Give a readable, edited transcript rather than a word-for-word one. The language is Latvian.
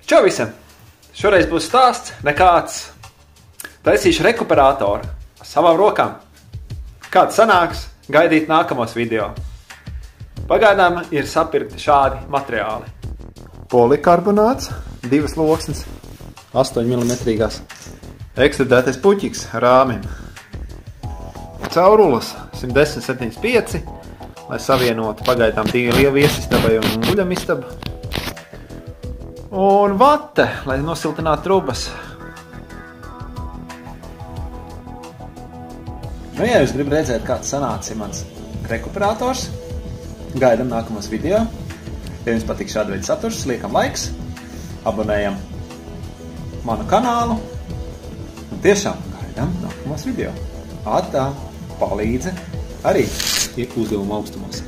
Čau visiem! Šoreiz būs stāsts nekāds. Taisīšu rekuperātoru ar savām rokām. Kāds sanāks, gaidīt nākamos video. Pagaidām ir sapirkti šādi materiāli. Polikarbonāts, 2 loksnes, 8 mm. Ekstrudētais puķiks rāmim. Caurulas 110,75, lai savienotu pagaidām lielu viesistabai un guļamistabu. Un vate, lai nosiltinātu trubas. Nu, ja jūs gribat redzēt, kāds sanāca mans rekuperators, gaidam nākamos video. Ja jums patīk šāda veida saturs, liekam laiks, abonējam manu kanālu un tiešām gaidam nākamos video. Atā palīdze arī ir uzdevuma augstumos.